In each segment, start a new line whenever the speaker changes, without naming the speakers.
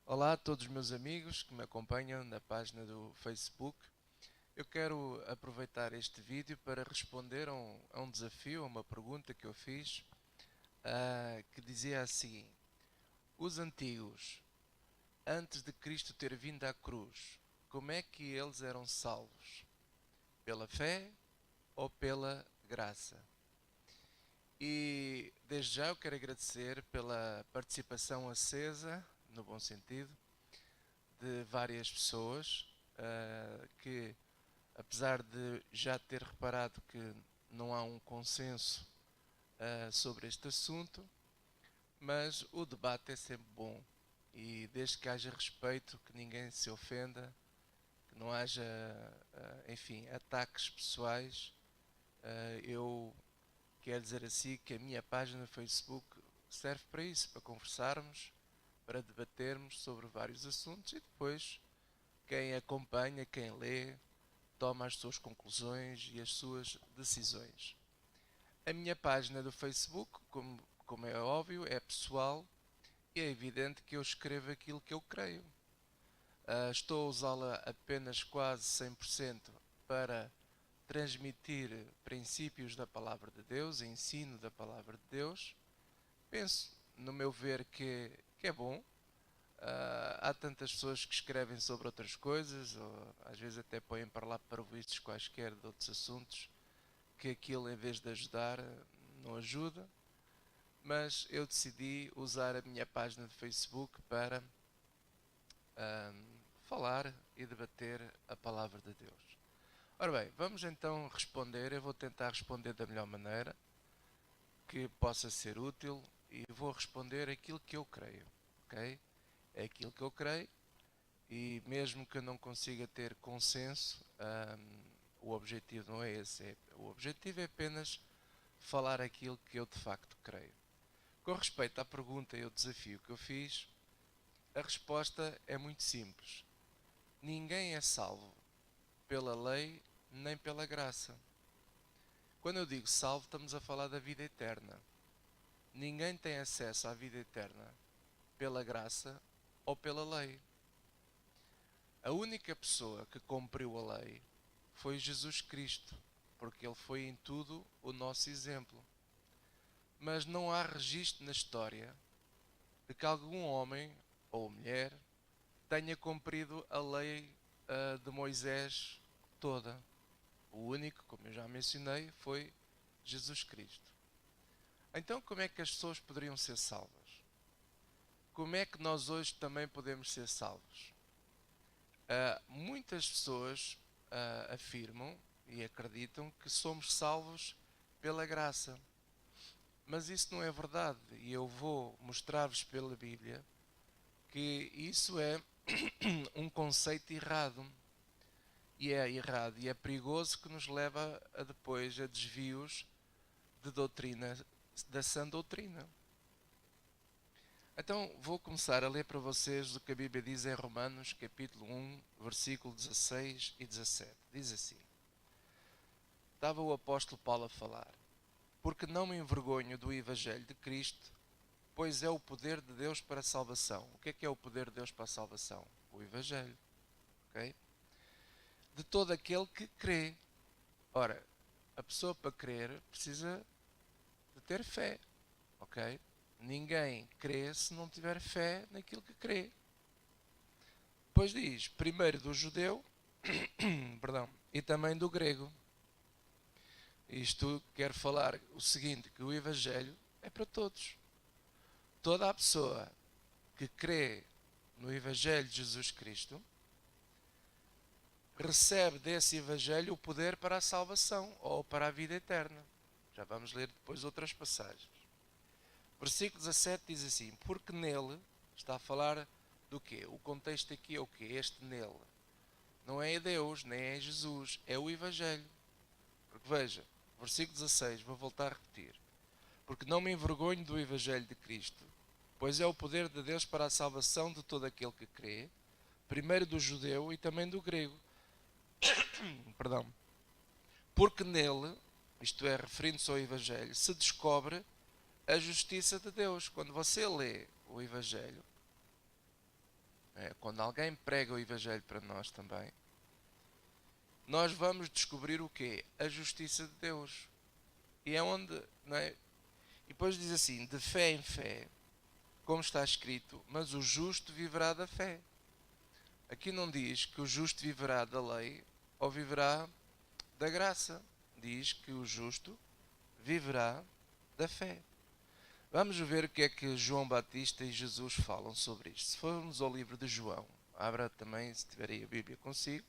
Olá a todos os meus amigos que me acompanham na página do Facebook. Eu quero aproveitar este vídeo para responder a um desafio, a uma pergunta que eu fiz, que dizia assim: os antigos, antes de Cristo ter vindo à cruz, como é que eles eram salvos? Pela fé ou pela graça? E desde já eu quero agradecer pela participação acesa, no bom sentido, de várias pessoas que, apesar de já ter reparado que não há um consenso sobre este assunto, mas o debate é sempre bom e desde que haja respeito, que ninguém se ofenda, que não haja, enfim, ataques pessoais, eu quero dizer assim que a minha página no Facebook serve para isso, para conversarmos, para debatermos sobre vários assuntos e depois quem acompanha, quem lê, toma as suas conclusões e as suas decisões. A minha página do Facebook, como é óbvio, é pessoal e é evidente que eu escrevo aquilo que eu creio. Estou a usá-la apenas quase 100% para transmitir princípios da Palavra de Deus, ensino da Palavra de Deus. Penso, no meu ver, que é bom. Há tantas pessoas que escrevem sobre outras coisas, ou às vezes até põem para lá parvoíces quaisquer de outros assuntos, que aquilo em vez de ajudar, não ajuda. Mas eu decidi usar a minha página de Facebook para falar e debater a palavra de Deus. Ora bem, vamos então responder. Eu vou tentar responder da melhor maneira que possa ser útil e vou responder aquilo que eu creio, ok? É aquilo que eu creio e mesmo que eu não consiga ter consenso, o objetivo não é esse. O objetivo é apenas falar aquilo que eu de facto creio. Com respeito à pergunta e ao desafio que eu fiz, a resposta é muito simples. Ninguém é salvo pela lei nem pela graça. Quando eu digo salvo, estamos a falar da vida eterna. Ninguém tem acesso à vida eterna pela graça ou pela lei. A única pessoa que cumpriu a lei foi Jesus Cristo, porque ele foi em tudo o nosso exemplo. Mas não há registro na história de que algum homem ou mulher tenha cumprido a lei de Moisés toda. O único, como eu já mencionei, foi Jesus Cristo. Então, como é que as pessoas poderiam ser salvas? Como é que nós hoje também podemos ser salvos? Muitas pessoas afirmam e acreditam que somos salvos pela graça. Mas isso não é verdade e eu vou mostrar-vos pela Bíblia que isso é um conceito errado. E é errado e é perigoso que nos leva a depois a desvios de doutrina, da sã doutrina. Então vou começar a ler para vocês o que a Bíblia diz em Romanos capítulo 1, versículo 16 e 17. Diz assim: estava o apóstolo Paulo a falar: porque não me envergonho do Evangelho de Cristo, pois é o poder de Deus para a salvação. O que é o poder de Deus para a salvação? O Evangelho, ok? De todo aquele que crê. Ora, a pessoa para crer precisa de ter fé, ok? Ninguém crê se não tiver fé naquilo que crê. Depois diz, primeiro do judeu, perdão, e também do grego. Isto quer falar o seguinte, que o Evangelho é para todos. Toda a pessoa que crê no Evangelho de Jesus Cristo recebe desse Evangelho o poder para a salvação ou para a vida eterna. Já vamos ler depois outras passagens. Versículo 17 diz assim: porque nele, está a falar do quê? O contexto aqui é o quê? Este nele. Não é Deus, nem é Jesus, é o Evangelho. Porque veja, versículo 16, vou voltar a repetir. Porque não me envergonho do Evangelho de Cristo, pois é o poder de Deus para a salvação de todo aquele que crê, primeiro do judeu e também do grego. Perdão. Porque nele, isto é, referindo-se ao Evangelho, se descobre a justiça de Deus. Quando você lê o Evangelho, quando alguém prega o Evangelho para nós também, nós vamos descobrir o quê? A justiça de Deus. E é onde, não é? E depois diz assim, de fé em fé, como está escrito, mas o justo viverá da fé. Aqui não diz que o justo viverá da lei ou viverá da graça. Diz que o justo viverá da fé. Vamos ver o que é que João Batista e Jesus falam sobre isto. Se formos ao livro de João, abra também, se tiver aí a Bíblia consigo,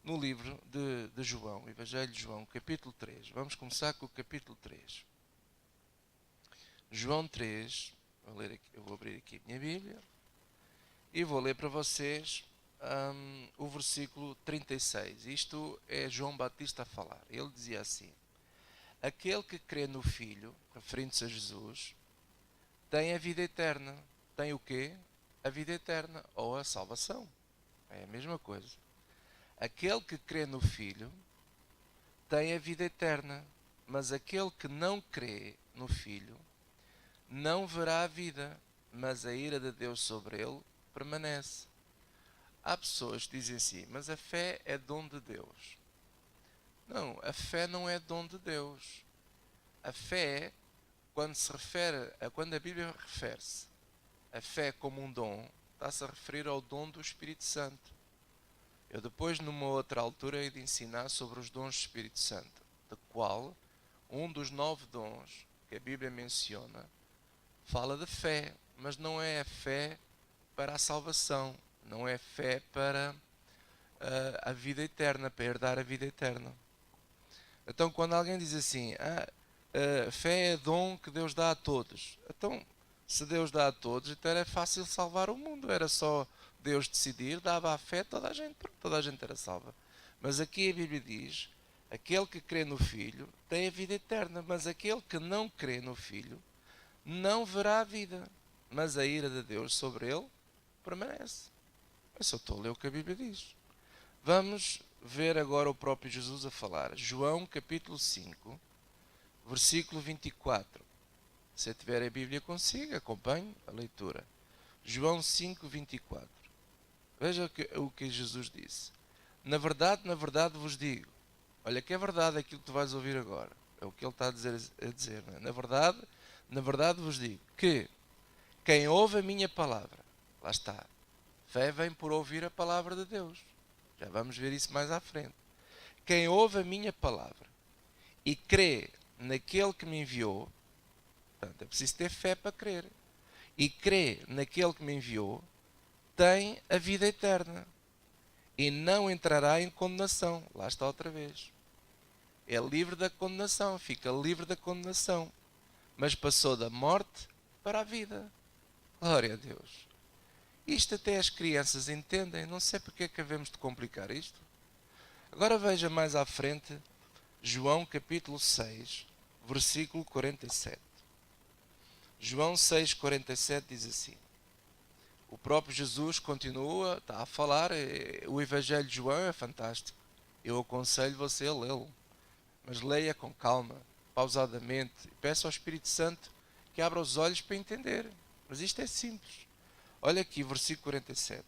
no livro de João, Evangelho de João, capítulo 3. Vamos começar com o capítulo 3. João 3, eu vou abrir aqui a minha Bíblia e vou ler para vocês o versículo 36. Isto é João Batista a falar. Ele dizia assim: aquele que crê no Filho, referindo-se a Jesus, tem a vida eterna. Tem o quê? A vida eterna ou a salvação. É a mesma coisa. Aquele que crê no Filho tem a vida eterna, mas aquele que não crê no Filho não verá a vida, mas a ira de Deus sobre ele permanece. Há pessoas que dizem assim, mas a fé é dom de Deus. Não, a fé não é dom de Deus. A fé, quando a Bíblia refere-se a fé como um dom, está-se a referir ao dom do Espírito Santo. Eu depois, numa outra altura, hei de ensinar sobre os dons do Espírito Santo, de qual um dos 9 dons que a Bíblia menciona fala de fé, mas não é a fé para a salvação, não é fé para a vida eterna, para herdar a vida eterna. Então, quando alguém diz assim, fé é dom que Deus dá a todos, então, se Deus dá a todos, então era fácil salvar o mundo, era só Deus decidir, dava a fé, toda a gente era salva. Mas aqui a Bíblia diz, aquele que crê no Filho tem a vida eterna, mas aquele que não crê no Filho não verá a vida, mas a ira de Deus sobre ele permanece. Eu só estou a ler o que a Bíblia diz. Vamos ver agora o próprio Jesus a falar. João capítulo 5, versículo 24. Se tiver a Bíblia consigo, acompanhe a leitura. João 5, 24. Veja o que Jesus disse. Na verdade vos digo. Olha que é verdade aquilo que tu vais ouvir agora. É o que ele está a dizer, não é? Na verdade vos digo que quem ouve a minha palavra, lá está, fé vem por ouvir a palavra de Deus. Já vamos ver isso mais à frente. Quem ouve a minha palavra e crê naquele que me enviou, portanto, é preciso ter fé para crer, e crê naquele que me enviou, tem a vida eterna e não entrará em condenação. Lá está outra vez. É livre da condenação, fica livre da condenação, mas passou da morte para a vida. Glória a Deus. Isto até as crianças entendem, não sei porque é que havemos de complicar isto. Agora veja mais à frente, João capítulo 6, versículo 47. João 6, 47 diz assim. O próprio Jesus continua, está a falar, o Evangelho de João é fantástico. Eu aconselho você a lê-lo, mas leia com calma, pausadamente, e peça ao Espírito Santo que abra os olhos para entender. Mas isto é simples. Olha aqui, versículo 47.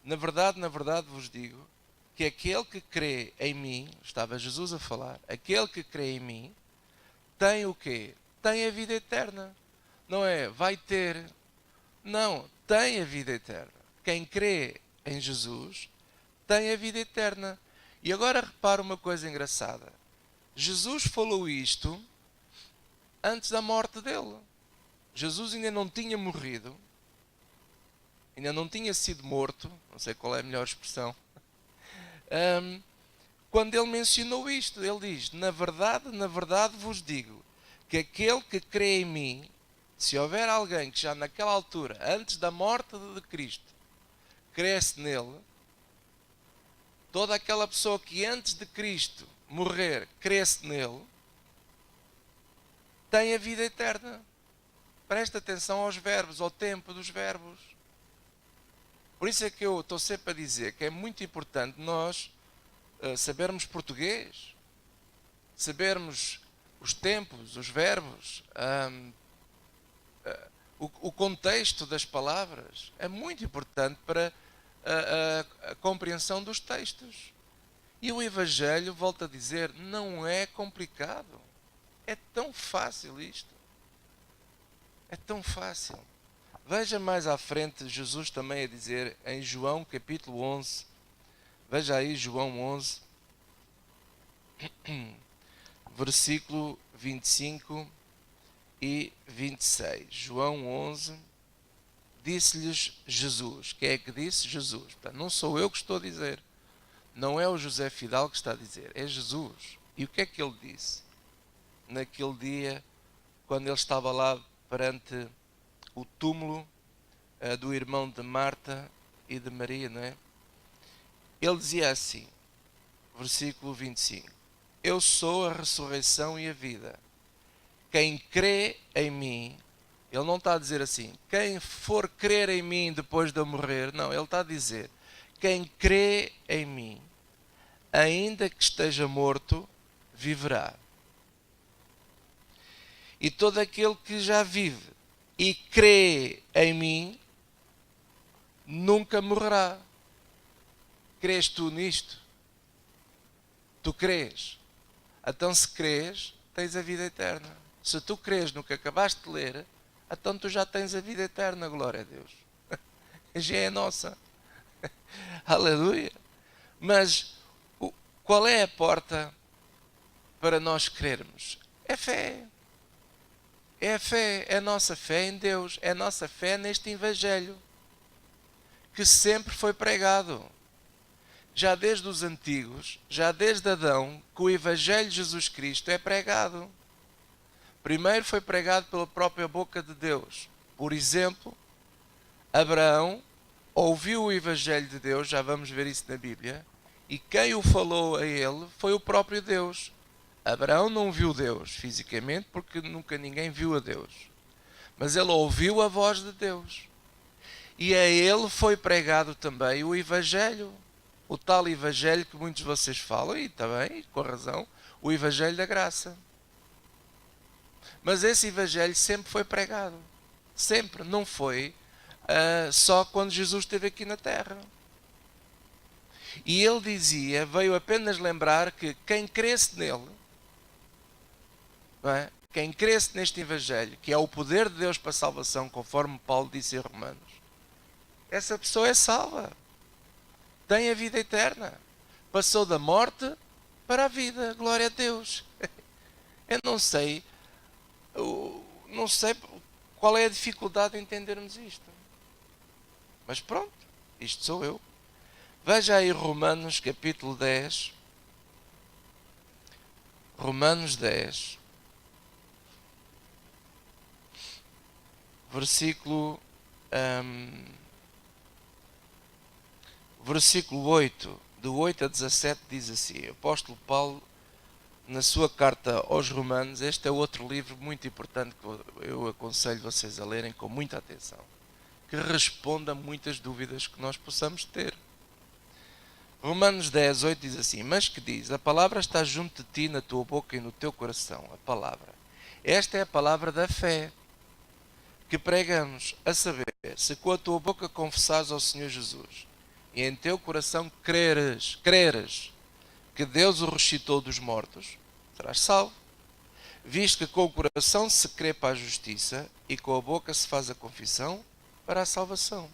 Na verdade vos digo que aquele que crê em mim, estava Jesus a falar, aquele que crê em mim, tem o quê? Tem a vida eterna. Não é, vai ter. Não, tem a vida eterna. Quem crê em Jesus tem a vida eterna. E agora repara uma coisa engraçada. Jesus falou isto antes da morte dele. Jesus ainda não tinha morrido, ainda não tinha sido morto, não sei qual é a melhor expressão, quando ele mencionou isto. Ele diz, na verdade vos digo, que aquele que crê em mim, se houver alguém que já naquela altura, antes da morte de Cristo, cresce nele, toda aquela pessoa que antes de Cristo morrer, cresce nele, tem a vida eterna. Presta atenção aos verbos, ao tempo dos verbos. Por isso é que eu estou sempre a dizer que é muito importante nós sabermos português, sabermos os tempos, os verbos, o contexto das palavras. É muito importante para a compreensão dos textos. E o Evangelho, volto a dizer, não é complicado. É tão fácil isto. É tão fácil. Veja mais à frente Jesus também a dizer em João capítulo 11. Veja aí João 11, versículo 25 e 26. João 11, disse-lhes Jesus. Quem é que disse? Jesus. Portanto, não sou eu que estou a dizer. Não é o José Fidalgo que está a dizer. É Jesus. E o que é que ele disse? Naquele dia, quando ele estava lá perante o túmulo do irmão de Marta e de Maria, não é? Ele dizia assim, versículo 25: Eu sou a ressurreição e a vida. Quem crê em mim, ele não está a dizer assim, quem for crer em mim depois de eu morrer, não, ele está a dizer, quem crê em mim, ainda que esteja morto, viverá. E todo aquele que já vive e crê em mim, nunca morrerá. Crês tu nisto? Tu crês? Então se crês, tens a vida eterna. Se tu crês no que acabaste de ler, então tu já tens a vida eterna, glória a Deus. Já é nossa. Aleluia. Mas qual é a porta para nós crermos? É fé. É a fé, é a nossa fé em Deus, é a nossa fé neste Evangelho que sempre foi pregado. Já desde os antigos, já desde Adão, que o Evangelho de Jesus Cristo é pregado. Primeiro foi pregado pela própria boca de Deus. Por exemplo, Abraão ouviu o Evangelho de Deus, já vamos ver isso na Bíblia, e quem o falou a ele foi o próprio Deus. Abraão não viu Deus fisicamente, porque nunca ninguém viu a Deus. Mas ele ouviu a voz de Deus. E a ele foi pregado também o Evangelho. O tal Evangelho que muitos de vocês falam, e também, com razão, o Evangelho da graça. Mas esse Evangelho sempre foi pregado. Sempre. Não foi só quando Jesus esteve aqui na Terra. E ele dizia, veio apenas lembrar que quem cresce nele, não é? Quem cresce neste Evangelho, que é o poder de Deus para a salvação, conforme Paulo disse em Romanos, essa pessoa é salva. Tem a vida eterna. Passou da morte para a vida. Glória a Deus. Eu não sei qual é a dificuldade em entendermos isto. Mas pronto, isto sou eu. Veja aí Romanos capítulo 10. Romanos 10. Versículo 8, do 8 a 17 diz assim, o apóstolo Paulo, na sua carta aos Romanos, este é outro livro muito importante que eu aconselho vocês a lerem com muita atenção, que responde a muitas dúvidas que nós possamos ter. Romanos 10, 8 diz assim, mas que diz, a palavra está junto de ti, na tua boca e no teu coração, a palavra. Esta é a palavra da fé que pregamos, a saber, se com a tua boca confessares ao Senhor Jesus, e em teu coração creres que Deus o ressuscitou dos mortos, serás salvo. Visto que com o coração se crê para a justiça e com a boca se faz a confissão para a salvação.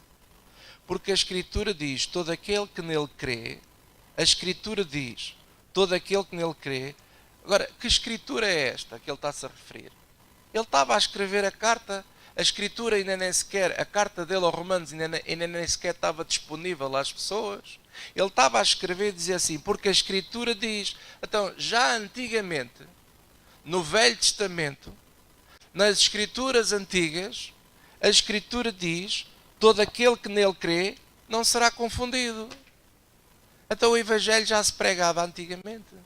Porque a Escritura diz, todo aquele que nele crê, a Escritura diz, todo aquele que nele crê. Agora, que Escritura é esta que ele está-se a referir? Ele estava a escrever a carta. A Escritura ainda nem sequer, a carta dele aos Romanos ainda nem sequer estava disponível às pessoas. Ele estava a escrever e dizia assim, porque a Escritura diz. Então, já antigamente, no Velho Testamento, nas Escrituras antigas, a Escritura diz, todo aquele que nele crê não será confundido. Então o Evangelho já se pregava antigamente.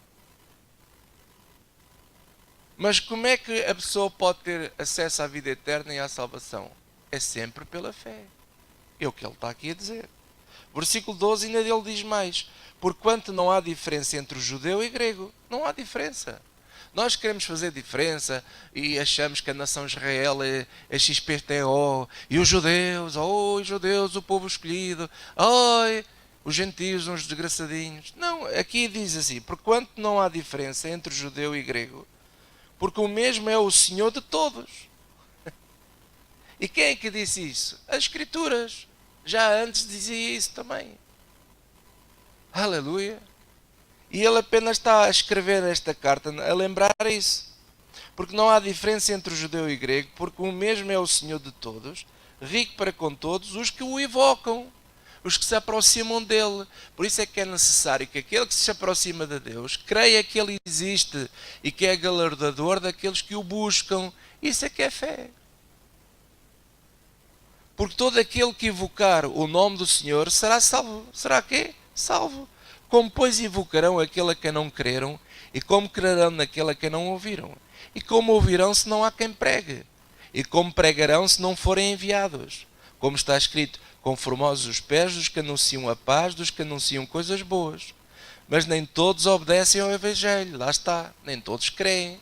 Mas como é que a pessoa pode ter acesso à vida eterna e à salvação? É sempre pela fé. É o que ele está aqui a dizer. Versículo 12 ainda ele diz mais. Porquanto não há diferença entre o judeu e o grego. Não há diferença. Nós queremos fazer diferença e achamos que a nação Israel é XPTO e os judeus, o povo escolhido, os gentios, uns desgraçadinhos. Não, aqui diz assim, porquanto não há diferença entre judeu e grego, porque o mesmo é o Senhor de todos. E quem é que disse isso? As Escrituras. Já antes dizia isso também. Aleluia. E ele apenas está a escrever esta carta, a lembrar isso. Porque não há diferença entre o judeu e o grego, porque o mesmo é o Senhor de todos, rico para com todos os que o invocam, os que se aproximam dele. Por isso é que é necessário que aquele que se aproxima de Deus creia que ele existe e que é galardador daqueles que o buscam. Isso é que é fé. Porque todo aquele que invocar o nome do Senhor será salvo. Será quê? Salvo. Como, pois, invocarão aquele a quem não creram? E como crerão naquele a quem não ouviram? E como ouvirão se não há quem pregue? E como pregarão se não forem enviados? Como está escrito, conformosos os pés dos que anunciam a paz, dos que anunciam coisas boas. Mas nem todos obedecem ao Evangelho. Lá está. Nem todos creem.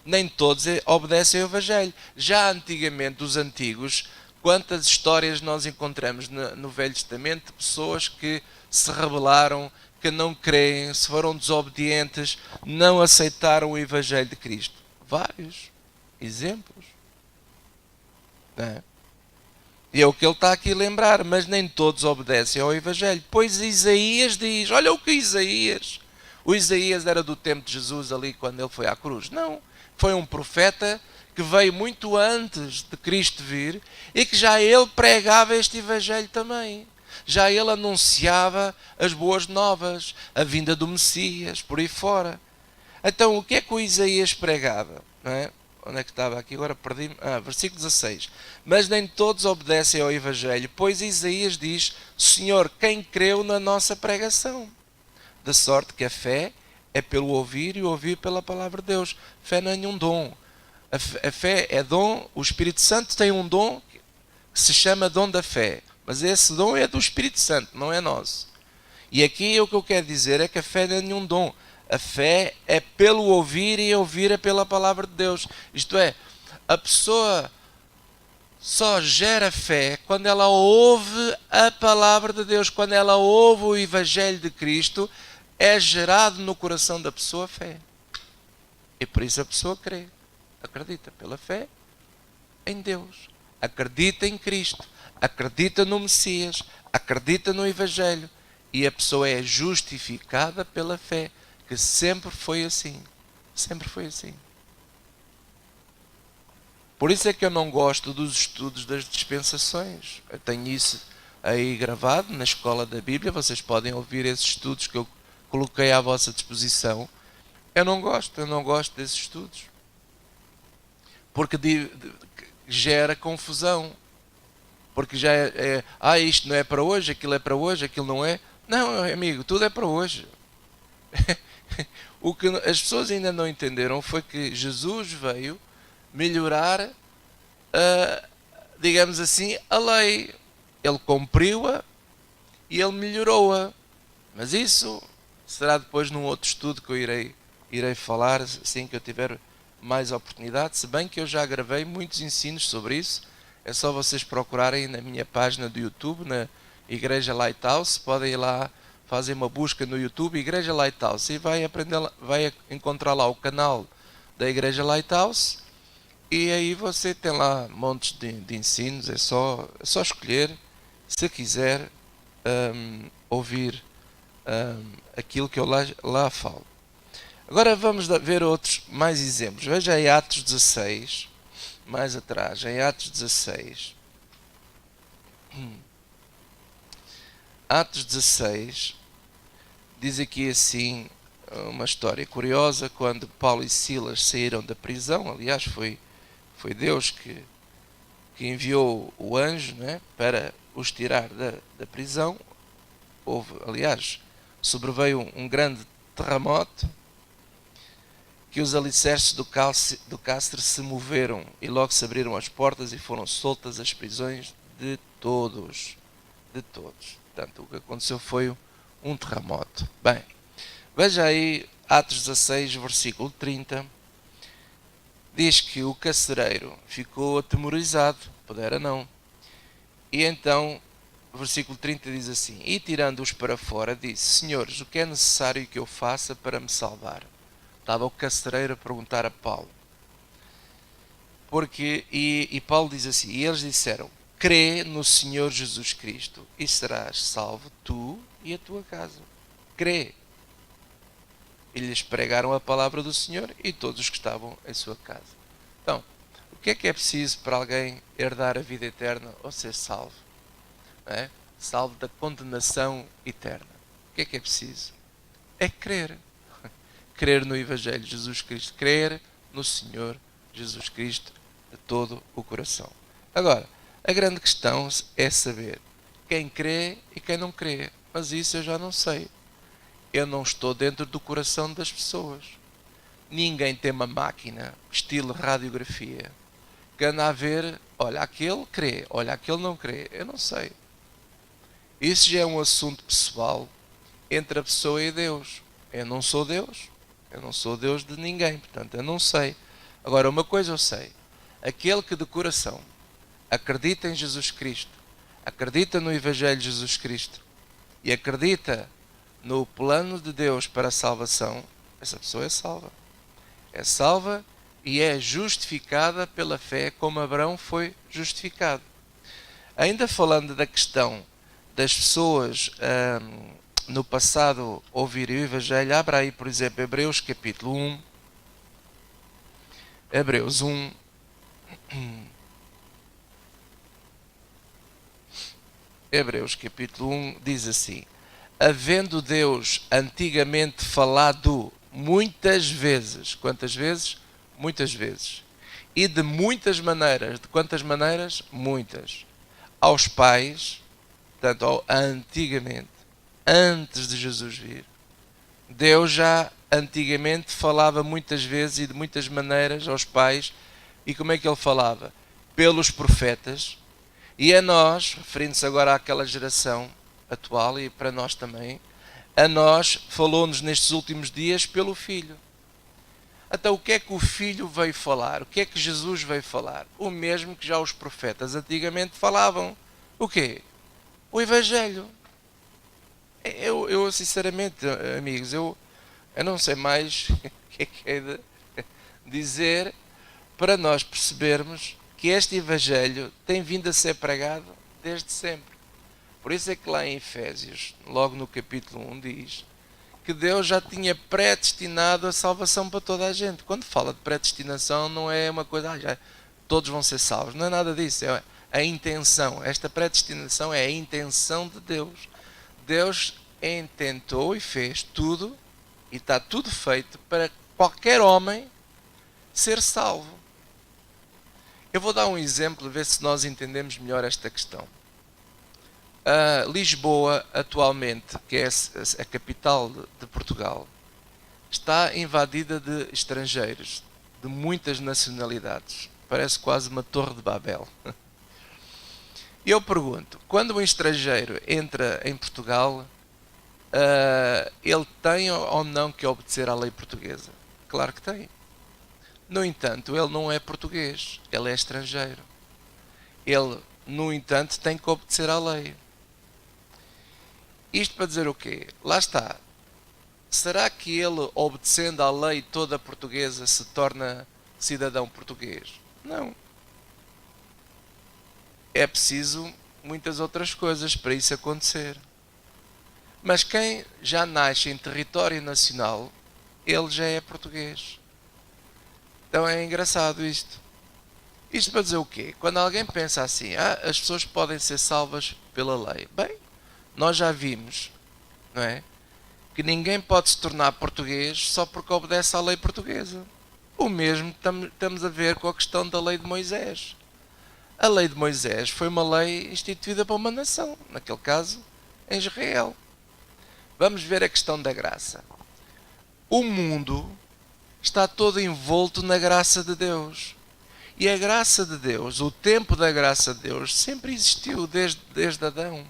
Nem todos obedecem ao Evangelho. Já antigamente, os antigos, quantas histórias nós encontramos no Velho Testamento de pessoas que se rebelaram, que não creem, se foram desobedientes, não aceitaram o Evangelho de Cristo. Vários exemplos. Não é? E é o que ele está aqui a lembrar, mas nem todos obedecem ao Evangelho. Pois Isaías diz, olha o que Isaías... O Isaías era do tempo de Jesus ali quando ele foi à cruz. Não, foi um profeta que veio muito antes de Cristo vir e que já ele pregava este Evangelho também. Já ele anunciava as boas novas, a vinda do Messias, por aí fora. Então, o que é que o Isaías pregava? Não é? Onde é que estava aqui? Agora perdi-me. Versículo 16. Mas nem todos obedecem ao Evangelho, pois Isaías diz, Senhor, quem creu na nossa pregação? De sorte que a fé é pelo ouvir e ouvir pela palavra de Deus. Fé não é nenhum dom. A fé é dom. O Espírito Santo tem um dom que se chama dom da fé. Mas esse dom é do Espírito Santo, não é nosso. E aqui o que eu quero dizer é que a fé não é nenhum dom. A fé é pelo ouvir e ouvir é pela palavra de Deus. Isto é, a pessoa só gera fé quando ela ouve a palavra de Deus. Quando ela ouve o Evangelho de Cristo, é gerado no coração da pessoa fé. E por isso a pessoa crê. Acredita pela fé em Deus. Acredita em Cristo. Acredita no Messias. Acredita no Evangelho. E a pessoa é justificada pela fé. Que sempre foi assim. Sempre foi assim. Por isso é que eu não gosto dos estudos das dispensações. Eu tenho isso aí gravado na escola da Bíblia. Vocês podem ouvir esses estudos que eu coloquei à vossa disposição. Eu não gosto desses estudos. Porque gera confusão. Porque já isto não é para hoje, aquilo é para hoje, aquilo não é. Não, amigo, tudo é para hoje. O que as pessoas ainda não entenderam foi que Jesus veio melhorar, digamos assim, a lei. Ele cumpriu-a e ele melhorou-a. Mas isso será depois num outro estudo que eu irei falar, assim que eu tiver mais oportunidade. Se bem que eu já gravei muitos ensinos sobre isso. É só vocês procurarem na minha página do YouTube, na Igreja Lighthouse. Podem ir lá fazer uma busca no YouTube, Igreja Lighthouse, e vai encontrar lá o canal da Igreja Lighthouse. E aí você tem lá montes de ensinos. É só escolher, se quiser, ouvir aquilo que eu lá falo. Agora vamos ver outros mais exemplos. Veja aí Atos 16, mais atrás, em Atos 16. Atos 16 diz aqui assim uma história curiosa. Quando Paulo e Silas saíram da prisão, aliás foi Deus que enviou o anjo, né, para os tirar da prisão. Sobreveio um grande terremoto, que os alicerces do cárcere se moveram e logo se abriram as portas e foram soltas as prisões de todos. De todos. Portanto, o que aconteceu foi um terremoto. Bem, veja aí Atos 16, versículo 30. diz que o carcereiro ficou atemorizado, pudera não. E então, o versículo 30 diz assim: E tirando-os para fora, disse: Senhores, o que é necessário que eu faça para me salvar? Estava o carcereiro a perguntar a Paulo. E Paulo diz assim: E eles disseram: Crê no Senhor Jesus Cristo e serás salvo, tu e a tua casa. Crê. E lhes pregaram a palavra do Senhor e todos os que estavam em sua casa. Então, o que é preciso para alguém herdar a vida eterna ou ser salvo? É? Salvo da condenação eterna. O que é preciso? É crer. Crer no Evangelho de Jesus Cristo. Crer no Senhor Jesus Cristo de todo o coração. Agora, a grande questão é saber quem crê e quem não crê. Mas isso eu já não sei. Eu não estou dentro do coração das pessoas. Ninguém tem uma máquina, estilo radiografia, que anda a ver, olha, aquele crê, olha, aquele não crê. Eu não sei. Isso já é um assunto pessoal entre a pessoa e Deus. Eu não sou Deus. Eu não sou Deus de ninguém. Portanto, eu não sei. Agora, uma coisa eu sei. Aquele que de coração acredita em Jesus Cristo, acredita no Evangelho de Jesus Cristo e acredita no plano de Deus para a salvação, essa pessoa é salva. É salva e é justificada pela fé, como Abraão foi justificado. Ainda falando da questão das pessoas no passado ouvirem o Evangelho, abra aí, por exemplo, Hebreus capítulo 1. Hebreus 1. Hebreus capítulo 1 diz assim: Havendo Deus antigamente falado muitas vezes, quantas vezes? Muitas vezes. E de muitas maneiras. De quantas maneiras? Muitas. Aos pais, portanto, antigamente, antes de Jesus vir, Deus já antigamente falava muitas vezes e de muitas maneiras aos pais. E como é que ele falava? Pelos profetas. E a nós, referindo-se agora àquela geração atual e para nós também, a nós falou-nos nestes últimos dias pelo Filho. Então o que é que o Filho veio falar? O que é que Jesus veio falar? O mesmo que já os profetas antigamente falavam. O quê? O Evangelho. Eu sinceramente, amigos, eu não sei mais o que é de dizer para nós percebermos que este Evangelho tem vindo a ser pregado desde sempre. Por isso é que lá em Efésios, logo no capítulo 1, diz que Deus já tinha predestinado a salvação para toda a gente. Quando fala de predestinação, não é uma coisa, já todos vão ser salvos. Não é nada disso, é a intenção. Esta predestinação é a intenção de Deus. Deus intentou e fez tudo, e está tudo feito para qualquer homem ser salvo. Eu vou dar um exemplo, ver se nós entendemos melhor esta questão. Lisboa, atualmente, que é a capital de Portugal, está invadida de estrangeiros, de muitas nacionalidades. Parece quase uma torre de Babel. E eu pergunto, quando um estrangeiro entra em Portugal, ele tem ou não que obedecer à lei portuguesa? Claro que tem. No entanto, ele não é português, ele é estrangeiro. Ele, no entanto, tem que obedecer à lei. Isto para dizer o quê? Lá está. Será que ele, obedecendo à lei toda portuguesa, se torna cidadão português? Não. É preciso muitas outras coisas para isso acontecer. Mas quem já nasce em território nacional, ele já é português. Então é engraçado isto. Isto para dizer o quê? Quando alguém pensa assim, as pessoas podem ser salvas pela lei. Bem, nós já vimos, não é? Que ninguém pode se tornar português só porque obedece à lei portuguesa. O mesmo estamos a ver com a questão da lei de Moisés. A lei de Moisés foi uma lei instituída para uma nação, naquele caso, em Israel. Vamos ver a questão da graça. O mundo está todo envolto na graça de Deus. E a graça de Deus, o tempo da graça de Deus, sempre existiu desde Adão.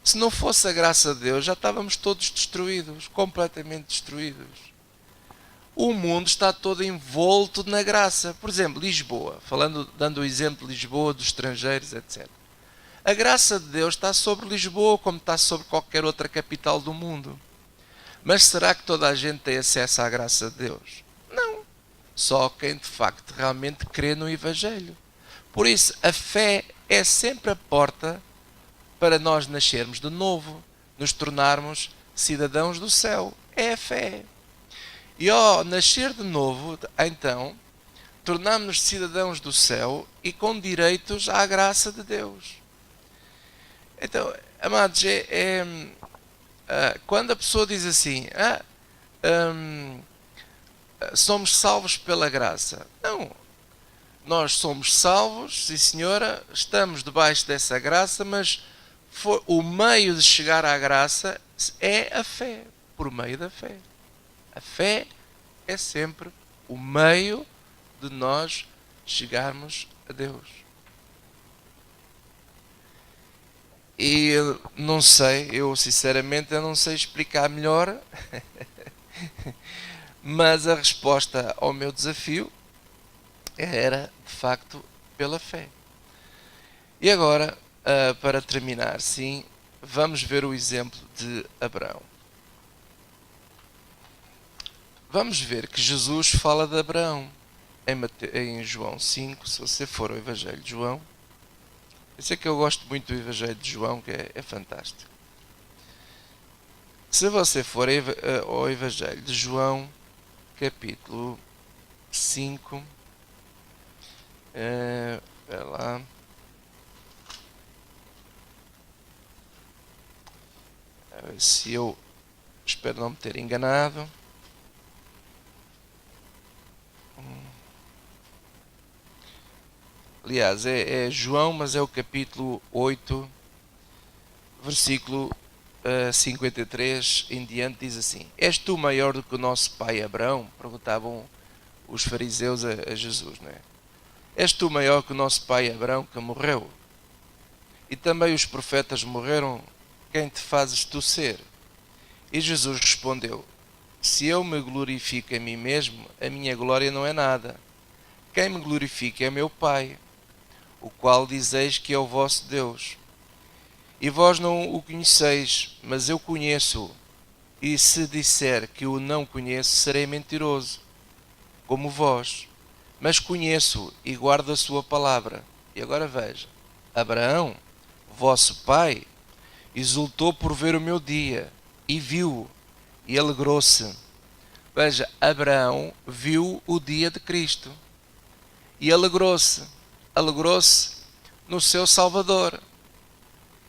Se não fosse a graça de Deus, já estávamos todos destruídos, completamente destruídos. o mundo está todo envolto na graça. Por exemplo, Lisboa, dando o exemplo de Lisboa, dos estrangeiros, etc. A graça de Deus está sobre Lisboa, como está sobre qualquer outra capital do mundo. Mas será que toda a gente tem acesso à graça de Deus? Não. Só quem de facto realmente crê no Evangelho. Por isso, a fé é sempre a porta para nós nascermos de novo, nos tornarmos cidadãos do céu. É a fé. E ao nascer de novo, então, tornamos-nos cidadãos do céu e com direitos à graça de Deus. Então, amados, quando a pessoa diz assim, somos salvos pela graça. Não, nós somos salvos, sim senhora, estamos debaixo dessa graça, mas o meio de chegar à graça é a fé, por meio da fé. A fé é sempre o meio de nós chegarmos a Deus. E eu não sei, eu sinceramente não sei explicar melhor, mas a resposta ao meu desafio era, de facto, pela fé. E agora, para terminar, sim, vamos ver o exemplo de Abraão. Vamos ver que Jesus fala de Abraão em João 5, se você for ao Evangelho de João. Eu sei que eu gosto muito do Evangelho de João, que é fantástico. Se você for ao Evangelho de João, capítulo 5, espera lá. Se eu espero não me ter enganado. Aliás, é João, mas é o capítulo 8, versículo 53 em diante, diz assim: És tu maior do que o nosso pai Abraão? Perguntavam os fariseus a Jesus, não é? És tu maior que o nosso pai Abraão, que morreu? E também os profetas morreram, quem te fazes tu ser? E Jesus respondeu: Se eu me glorifico a mim mesmo, a minha glória não é nada. Quem me glorifica é meu Pai, o qual dizeis que é o vosso Deus. E vós não o conheceis, mas eu conheço-o. E se disser que o não conheço, serei mentiroso, como vós. Mas conheço-o e guardo a sua palavra. E agora veja, Abraão, vosso pai, exultou por ver o meu dia, e viu-o, e alegrou-se. Veja, Abraão viu o dia de Cristo, e alegrou-se. Alegrou-se no seu Salvador.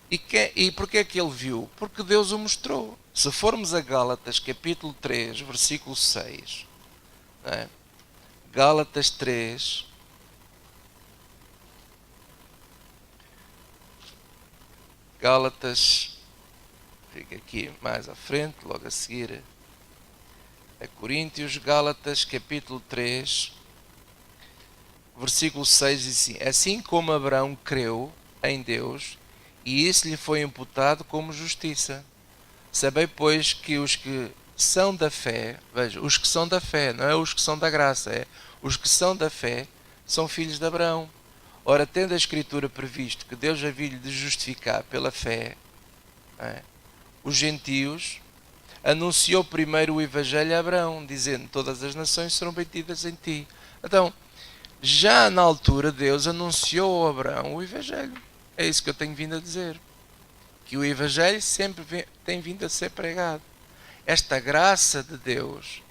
E porquê é que ele viu? Porque Deus o mostrou. Se formos a Gálatas capítulo 3, versículo 6, é? Gálatas 3, Gálatas, fica aqui mais à frente, logo a seguir a Coríntios, Gálatas capítulo 3, versículo 6 diz assim: Assim como Abraão creu em Deus, e isso lhe foi imputado como justiça. Sabei, pois, que os que são da fé, veja, os que são da fé, não é os que são da graça, é os que são da fé, são filhos de Abraão. Ora, tendo a Escritura previsto que Deus havia de justificar pela fé os gentios, anunciou primeiro o Evangelho a Abraão, dizendo: Todas as nações serão benditas em ti. Então, já na altura, Deus anunciou a Abraão o Evangelho. É isso que eu tenho vindo a dizer. Que o Evangelho sempre tem vindo a ser pregado. Esta graça de Deus.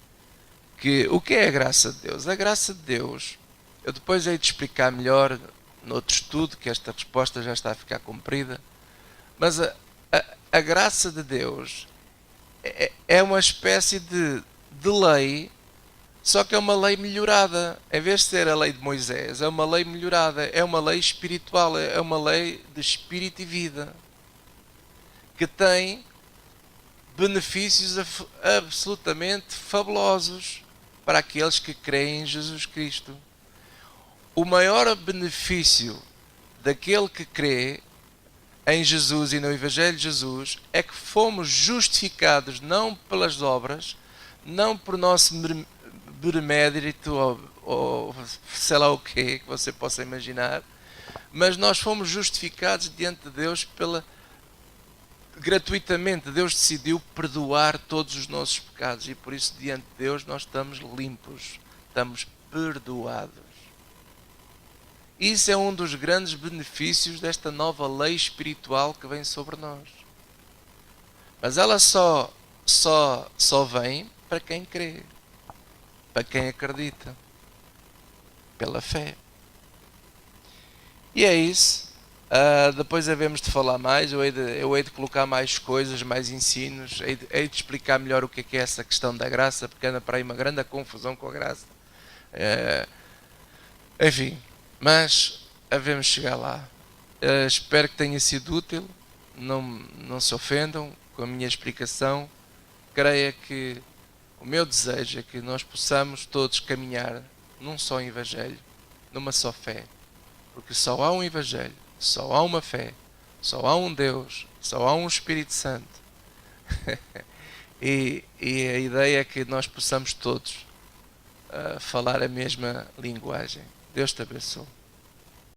O que é a graça de Deus? A graça de Deus, eu depois hei de explicar melhor noutro estudo, que esta resposta já está a ficar comprida. Mas a graça de Deus é uma espécie de lei, só que é uma lei melhorada. Em vez de ser a lei de Moisés, é uma lei melhorada, é uma lei espiritual, é uma lei de espírito e vida, que tem benefícios absolutamente fabulosos para aqueles que creem em Jesus Cristo. O maior benefício daquele que crê em Jesus e no Evangelho de Jesus é que fomos justificados não pelas obras, não por nosso benemérito ou sei lá o que você possa imaginar, mas nós fomos justificados diante de Deus gratuitamente. Deus decidiu perdoar todos os nossos pecados e por isso diante de Deus nós estamos limpos, estamos perdoados. Isso é um dos grandes benefícios desta nova lei espiritual que vem sobre nós. Mas ela só vem para quem crê, para quem acredita, pela fé. E é isso. Depois havemos de falar mais, eu hei de colocar mais coisas, mais ensinos, hei de explicar melhor o que é essa questão da graça, porque anda para aí uma grande confusão com a graça. Enfim, mas havemos chegar lá. Espero que tenha sido útil, não se ofendam com a minha explicação. Creia que o meu desejo é que nós possamos todos caminhar num só Evangelho, numa só fé, porque só há um Evangelho, só há uma fé, só há um Deus, só há um Espírito Santo. e a ideia é que nós possamos todos falar a mesma linguagem. Deus te abençoe.